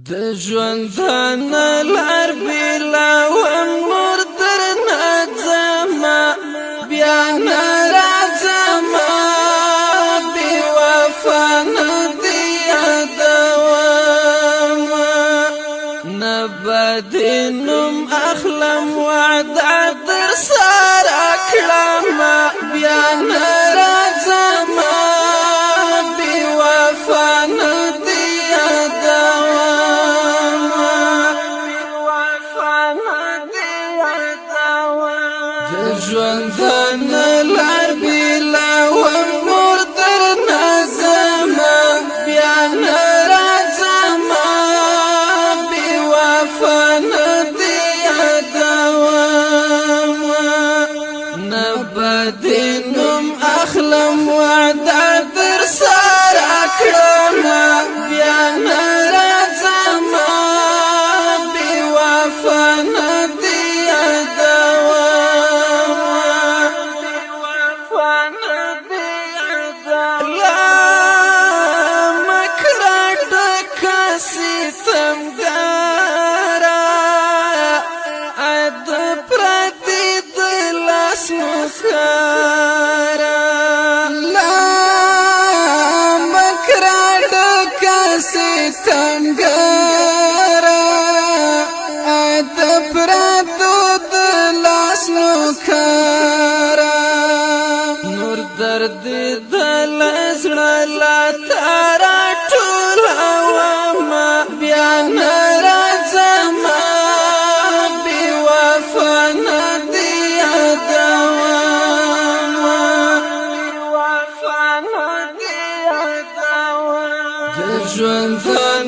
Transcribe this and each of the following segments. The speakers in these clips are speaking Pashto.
د ژوندان لار بلا وم نور درنه ځما بیا نه راځما بې وفا نه دې یادومه نه به دې نوم اخلم وعده در سره کړمه بیا نه راځما بې وفا نه دې ژوندان لار بلا وم نور درنه ځما بیا نه راځما بې وفا نه دې یادومه نه به دې نوم اخلم وعده در سره کړمه بیا نه راځما بې وفا نه دې ستمګرا د پراتو د لاس نو کارا نور درد د لزړه لا تارا ټول ما بیا نه راځما بې وفا نه دې یادومه ژوندان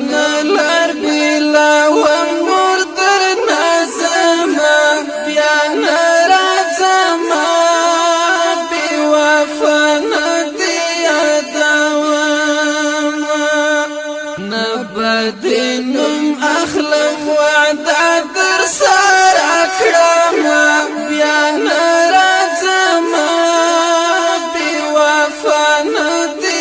لار بلا وم نور درنه ځما بیا نه راځما بې وفا نه دې یادومه نه به دې نوم اخلم وعده در سره کړمه بیا نه راځما بې وفا نه دې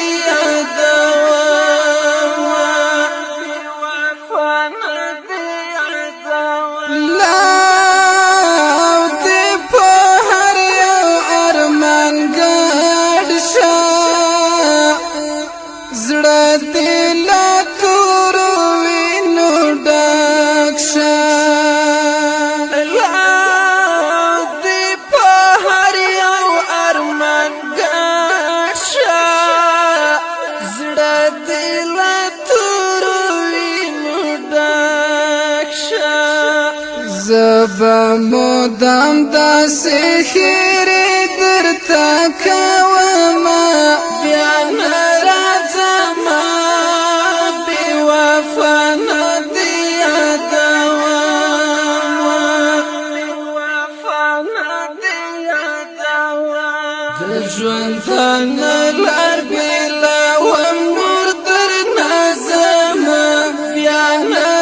زبا مدام داسې خیرې درته کومه بیا نه راځما بې وفا نه دې یادومه د ژوندان لار بلا وم نور درنه ځما بیا نه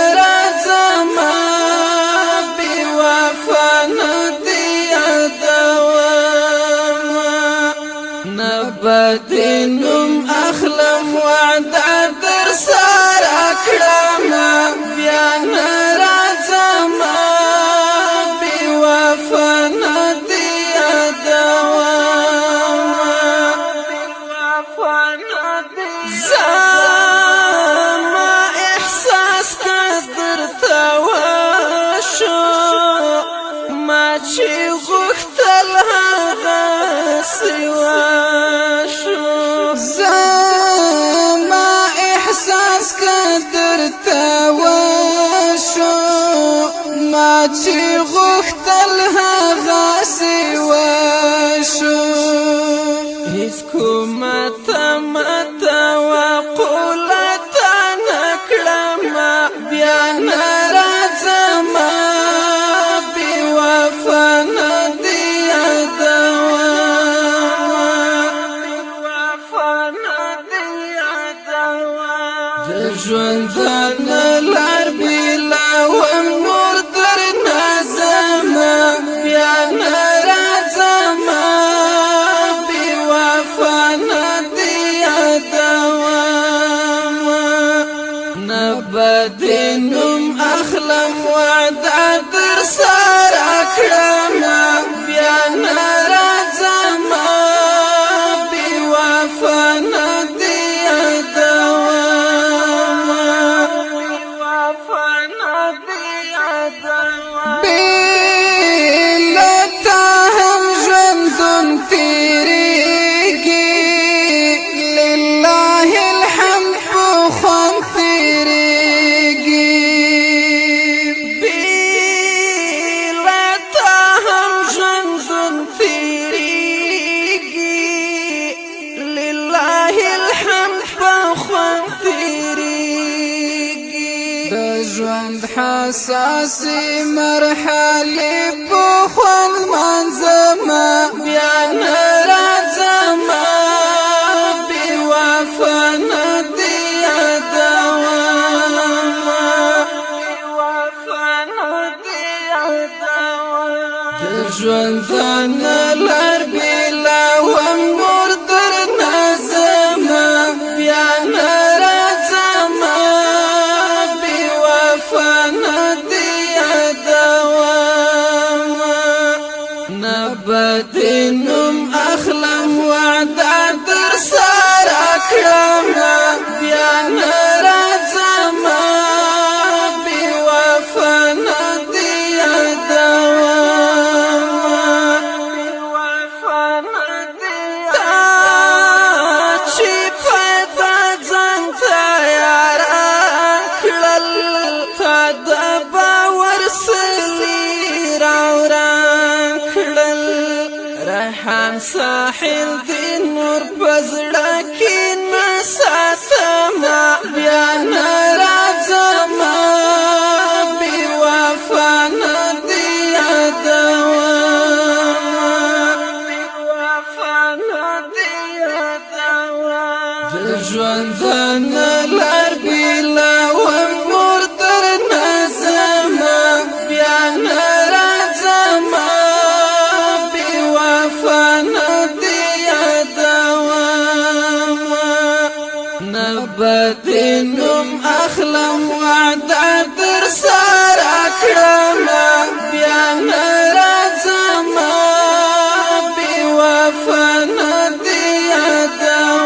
به دې نوم اخلم وعده در سره کړمه بیا نه راځما بې وفا نه دې یادومه زما احساس که درته وشو ما چې غوښتل هغسې چې غوښتل هغسې وشو هیڅ کومه توقع ته نه کړمه بیا نه راځما بې وفا نه دې یادومه د ژوندان لار بلا وم نور درنه ځما بیا نه راځما بې وفا نه دې یادومه نه به دې نوم اخلم وعده در سره کړم بیا نه راځم بې وفا نه دې یادوم بې له تا هم ژوندون تېرېږي لله الحمد په خوند تېرېږي بې له تا هم ژوندون تېرېږي لله الحمد په خوند تېرېږي د ژوند حساسې مرحلې په خوند لمانځمه بیا نه راځم بې وفا نه دې یادوم د ژوندانه لار بېلوم نور درنه ځمه بیا نه راځم بې وفا نه دې یادوم نه به دې نوم اخلم وعده در سره کړم بیا نه راځم بې وفا نه دې یادوم تا چې پیدا ځان تیاره کړل تا د باور سلې راوران کړل ریحان ساحل دې نور په زړه کې نه ساتم بیا نه راځم بې وفا نه دې یادوم د ژوندانه لار بېلوم نور درنه ځمه بیا نه راځم بې وفا نه دې یادوم نه به دې نوم اخلم وعده در سره کړم بیا نه راځم بې وفا نه دې یادوم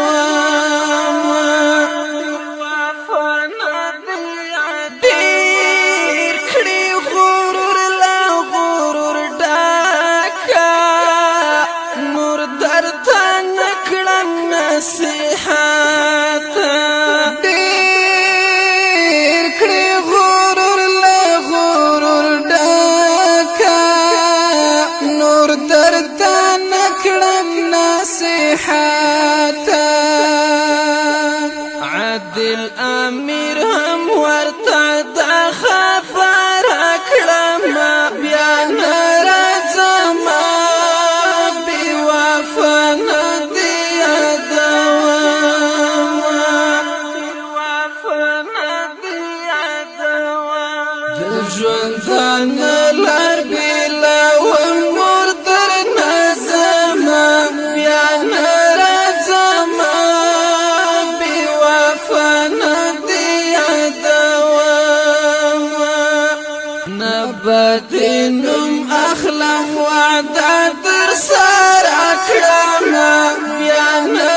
ډېر کړي غرور له غرور ډکه نور درته نه کړم نصیحت ډېر کړي غرور له غرور ډکه نور درته نه کړم نصیحت عادل امیر هم ورته دا خبره کړم بیا نه راځم بې وفا نه دې یادوم د ژوندانه لار بېلوم نور درنه ځمه بیا نه راځم بې وفا نه دې یادوم نه به دې نوم اخلم وعده در سره کړم بیا نه